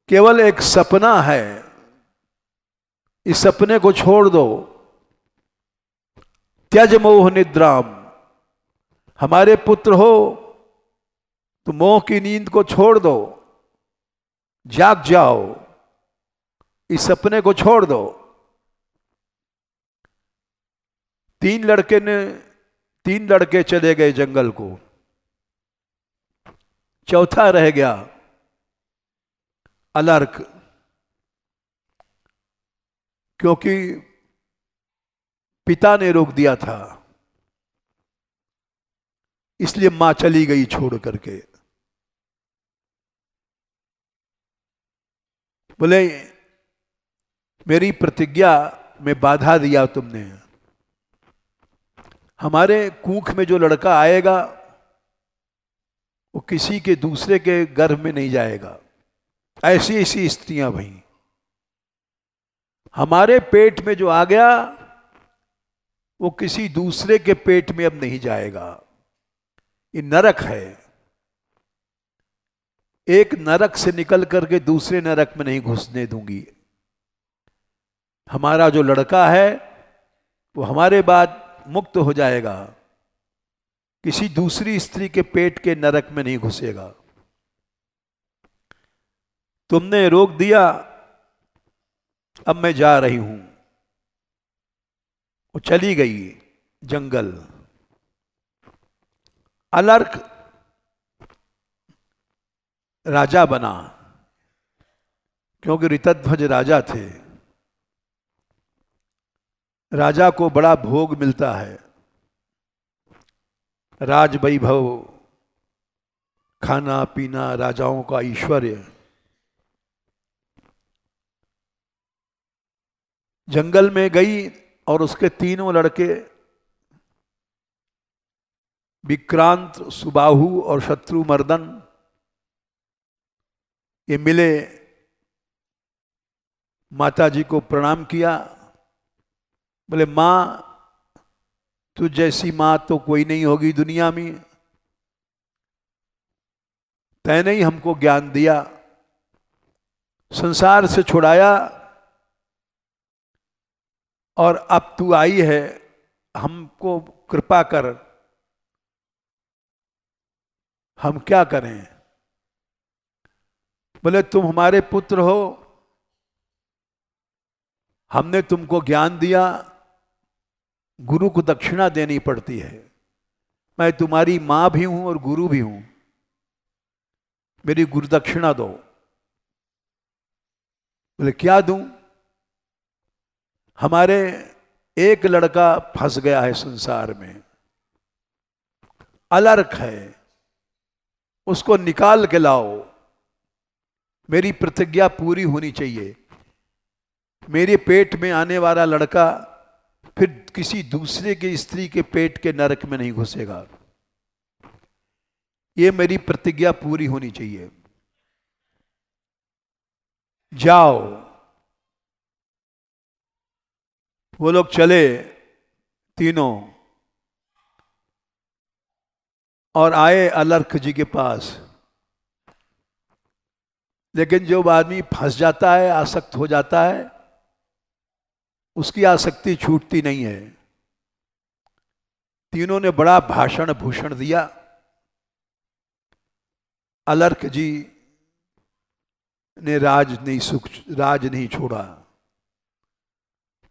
केवल एक सपना है। इस सपने को छोड़ दो। त्यज मोह निद्राम। हमारे पुत्र हो तो मोह की नींद को छोड़ दो, जाग जाओ, इस सपने को छोड़ दो। 3 लड़के चले गए जंगल को, चौथा रह गया। अलर्क, क्योंकि पिता ने रोक दिया था, इसलिए मां चली गई छोड़ करके। बोले मेरी प्रतिज्ञा में बाधा दिया तुमने। हमारे कूख में जो लड़का आएगा वो किसी के दूसरे के गर्भ में नहीं जाएगा। ऐसी ऐसी स्त्रियां भई। हमारे पेट में जो आ गया वो किसी दूसरे के पेट में अब नहीं जाएगा। ये नरक है। एक नरक से निकल करके दूसरे नरक में नहीं घुसने दूंगी। हमारा जो लड़का है वो हमारे बाद मुक्त हो जाएगा, किसी दूसरी स्त्री के पेट के नरक में नहीं घुसेगा। तुमने रोक दिया, अब मैं जा रही हूं। वो चली गई जंगल। अलर्क राजा बना, क्योंकि ऋतध्वज राजा थे। राजा को बड़ा भोग मिलता है, राज वैभव, खाना पीना, राजाओं का ऐश्वर्य। जंगल में गई और उसके तीनों लड़के विक्रांत, सुबाहु और शत्रुमर्दन ये मिले। माता जी को प्रणाम किया। बोले मां, तू जैसी मां तो कोई नहीं होगी दुनिया में। तैने ही हमको ज्ञान दिया, संसार से छुड़ाया, और अब तू आई है, हमको कृपा कर, हम क्या करें। बोले तुम हमारे पुत्र हो, हमने तुमको ज्ञान दिया, गुरु को दक्षिणा देनी पड़ती है। मैं तुम्हारी मां भी हूं और गुरु भी हूं, मेरी गुरु दक्षिणा दो। बोले क्या दूं। हमारे एक लड़का फंस गया है संसार में, अलर्क है, उसको निकाल के लाओ। मेरी प्रतिज्ञा पूरी होनी चाहिए। मेरे पेट में आने वाला लड़का फिर किसी दूसरे के स्त्री के पेट के नरक में नहीं घुसेगा। ये मेरी प्रतिज्ञा पूरी होनी चाहिए। जाओ। वो लोग चले तीनों और आए अलर्क जी के पास। लेकिन जो आदमी फंस जाता है, आसक्त हो जाता है, उसकी आसक्ति छूटती नहीं है। तीनों ने बड़ा भाषण भूषण दिया। अलर्क जी ने राज नहीं छोड़ा।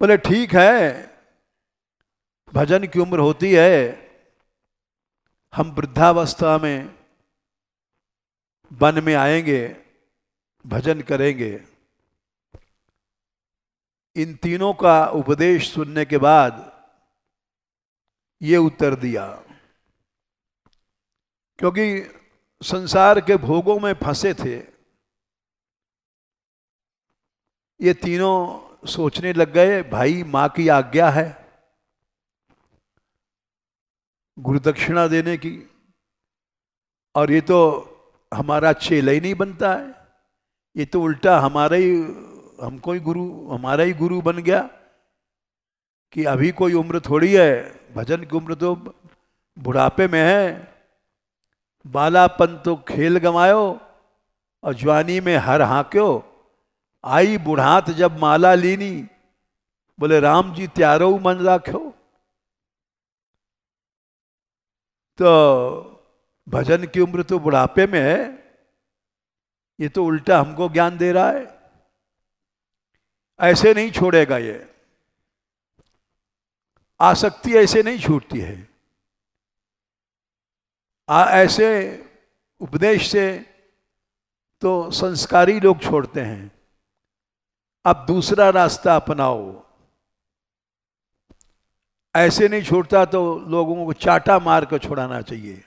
बोले ठीक है, भजन की उम्र होती है, हम वृद्धावस्था में वन में आएंगे, भजन करेंगे। इन तीनों का उपदेश सुनने के बाद ये उत्तर दिया, क्योंकि संसार के भोगों में फंसे थे। ये तीनों सोचने लग गए, भाई मां की आज्ञा है गुरु दक्षिणा देने की, और ये तो हमारा चेला ही नहीं बनता है, ये तो उल्टा हमारा ही गुरु बन गया। कि अभी कोई उम्र थोड़ी है, भजन की उम्र तो बुढ़ापे में है। बालापन तो खेल गंवायो और जवानी में हर हाँक्यो, आई बुढ़ात जब माला लीनी। बोले राम जी त्यारो मन राख्यो। तो भजन की उम्र तो बुढ़ापे में है, ये तो उल्टा हमको ज्ञान दे रहा है। ऐसे नहीं छोड़ेगा ये, आसक्ति ऐसे नहीं छूटती है। ऐसे उपदेश से तो संस्कारी लोग छोड़ते हैं। अब दूसरा रास्ता अपनाओ। ऐसे नहीं छोड़ता तो लोगों को चाटा मार कर छुड़ाना चाहिए।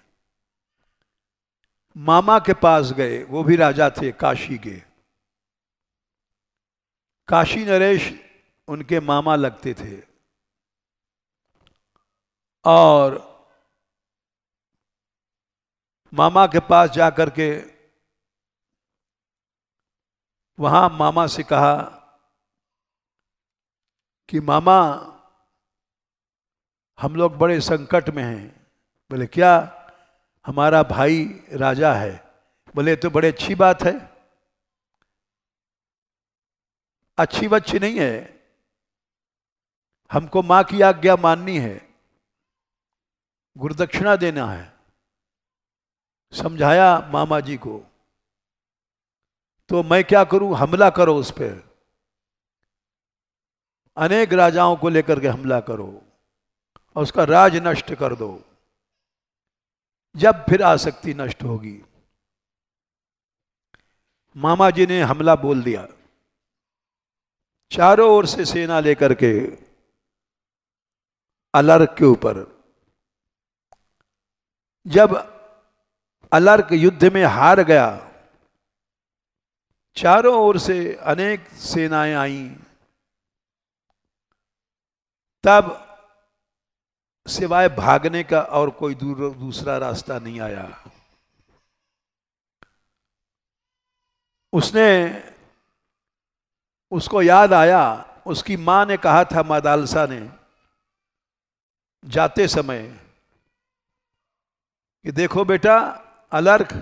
मामा के पास गए, वो भी राजा थे काशी के। काशी नरेश उनके मामा लगते थे। और मामा के पास जाकर के वहां मामा से कहा कि मामा हम लोग बड़े संकट में हैं। बोले क्या? हमारा भाई राजा है। बोले तो बड़ी अच्छी बात है। अच्छी बच्ची नहीं है, हमको मां की आज्ञा माननी है, गुरुदक्षिणा देना है। समझाया मामा जी को। तो मैं क्या करूं? हमला करो उस पर, अनेक राजाओं को लेकर के हमला करो और उसका राज नष्ट कर दो, जब फिर आसक्ति नष्ट होगी। मामा जी ने हमला बोल दिया। चारों ओर से सेना लेकर के अलर्क के ऊपर। जब अलर्क युद्ध में हार गया, चारों ओर से अनेक सेनाएं आईं, तब सिवाय भागने का और कोई दूसरा रास्ता नहीं आया। उसको याद आया, उसकी मां ने कहा था, मादालसा ने, जाते समय कि देखो बेटा अलर्क,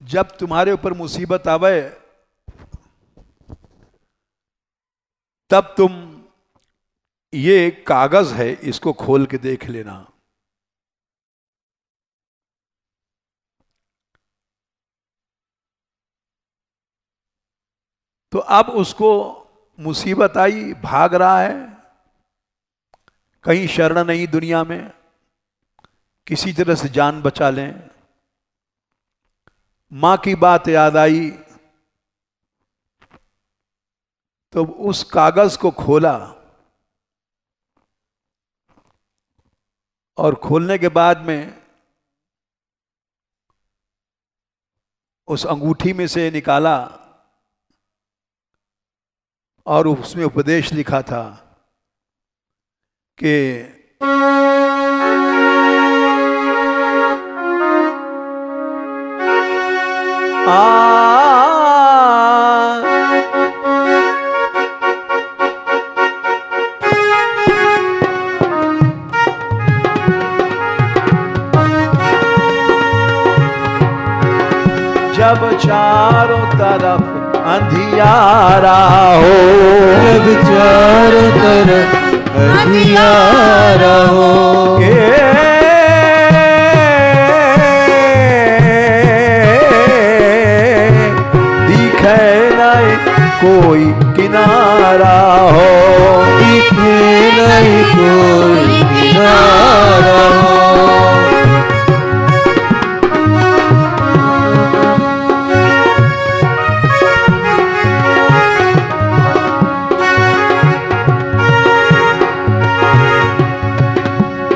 जब तुम्हारे ऊपर मुसीबत आवे तब तुम ये कागज है इसको खोल के देख लेना। तो अब उसको मुसीबत आई, भाग रहा है, कहीं शरण नहीं दुनिया में, किसी तरह से जान बचा लें। मां की बात याद आई तो उस कागज को खोला और खोलने के बाद में उस अंगूठी में से निकाला और उसमें उपदेश लिखा था कि जब चारों तरफ अंधियारा हो, जब चारों तरफ अंधियारा हो, दिखे नहीं कोई किनारा हो, दिखे नहीं कोई किनारा हो।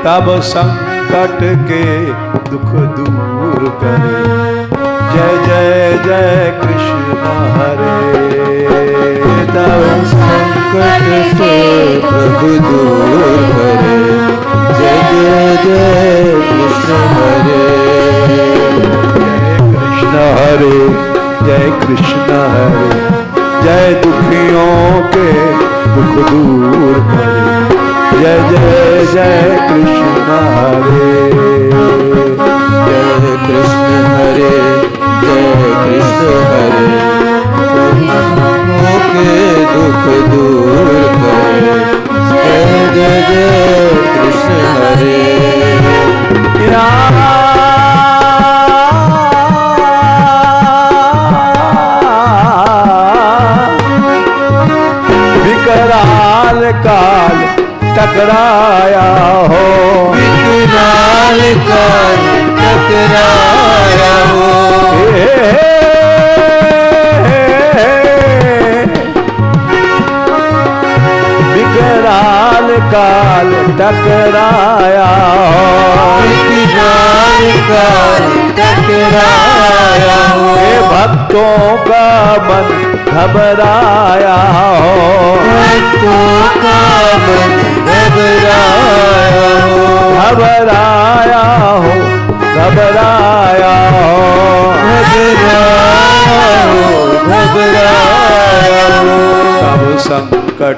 तब संकट के दुख दूर करे, जय जय जय कृष्ण हरे। तब संकट से प्रभु दूर करे, जय जय जय कृष्ण हरे। जय कृष्ण हरे, जय दुखियों के दुख दूर करे, जय जय जय कृष्ण हरे। जय कृष्ण हरे, जय कृष्ण हरे, सबों के दुख दूर करे, जय जय जय कृष्ण हरे। विकराल काल टकराया हो, विकराल काल टकराया हो। विकराल काल टकराया हो, विकराल काल टकराया हो। हे भक्तों का मन घबराया हो, भक्तों का मन घबराया हो। घबराया हो, घबराया हो, घबराया हो, घबराया हो। तब संकट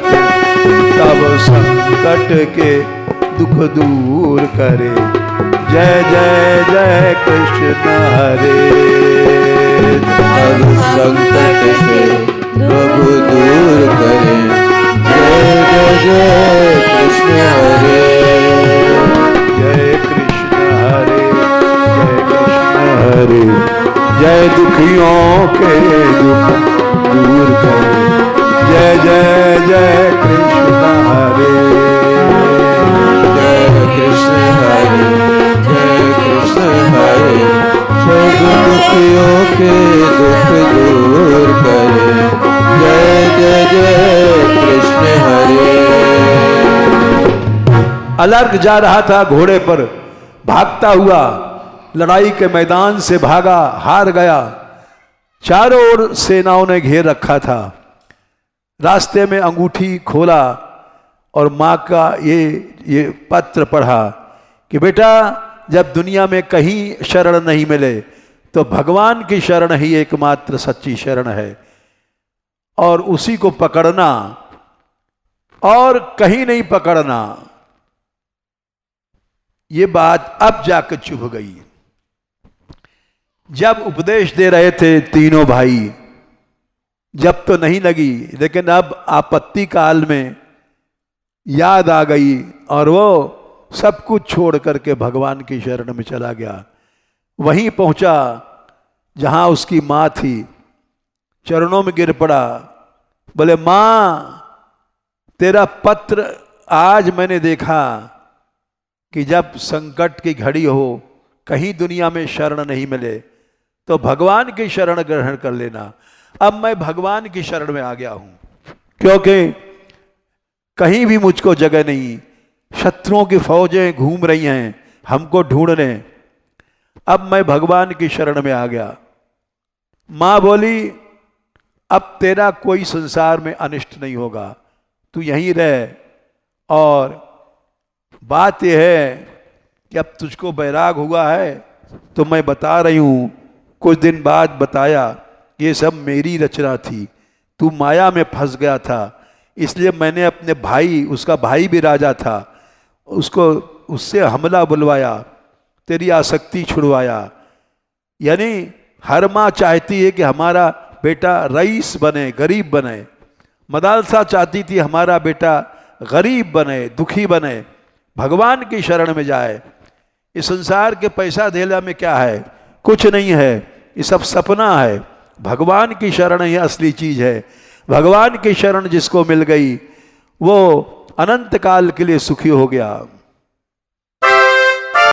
के दुख दूर करे, जय जय जय कृष्ण हरे। हर संकट से प्रभु दूर करे, जय जय जय कृष्ण हरे। जय कृष्ण हरे, जय कृष्ण हरे, जय दुखियों के दुख दूर करे, जय जय जय कृष्ण हरे। जय कृष्ण हरे, जय कृष्ण हरे, सब दुखियों के दुख दूर करे, जय जय जय कृष्ण हरे। अलर्क जा रहा था घोड़े पर, भागता हुआ लड़ाई के मैदान से भागा, हार गया। चारों ओर सेनाओं ने घेर रखा था। रास्ते में अंगूठी खोला और माँ का ये पत्र पढ़ा कि बेटा, जब दुनिया में कहीं शरण नहीं मिले तो भगवान की शरण ही एकमात्र सच्ची शरण है, और उसी को पकड़ना और कहीं नहीं पकड़ना। ये बात अब जाकर चुभ गई। जब उपदेश दे रहे थे तीनों भाई, जब तो नहीं लगी, लेकिन अब आपत्ति काल में याद आ गई और वो सब कुछ छोड़ करके भगवान की शरण में चला गया। वहीं पहुंचा जहां उसकी माँ थी, चरणों में गिर पड़ा, बोले माँ, तेरा पत्र आज मैंने देखा कि जब संकट की घड़ी हो, कहीं दुनिया में शरण नहीं मिले तो भगवान की शरण ग्रहण कर लेना। अब मैं भगवान की शरण में आ गया हूं, क्योंकि कहीं भी मुझको जगह नहीं, शत्रुओं की फौजें घूम रही हैं हमको ढूंढने। अब मैं भगवान की शरण में आ गया। माँ बोली, अब तेरा कोई संसार में अनिष्ट नहीं होगा, तू यहीं रह। और बात यह है कि अब तुझको बैराग हुआ है तो मैं बता रही हूं, कुछ दिन बाद बताया, ये सब मेरी रचना थी, तू माया में फंस गया था, इसलिए मैंने अपने भाई, उसका भाई भी राजा था, उसको उससे हमला बुलवाया, तेरी आसक्ति छुड़वाया। यानी हर माँ चाहती है कि हमारा बेटा रईस बने, गरीब बने। मदालसा चाहती थी हमारा बेटा गरीब बने, दुखी बने, भगवान की शरण में जाए। इस संसार के पैसा धेला में क्या है? कुछ नहीं है, ये सब सपना है। भगवान की शरण ही असली चीज है। भगवान की शरण जिसको मिल गई वो अनंत काल के लिए सुखी हो गया।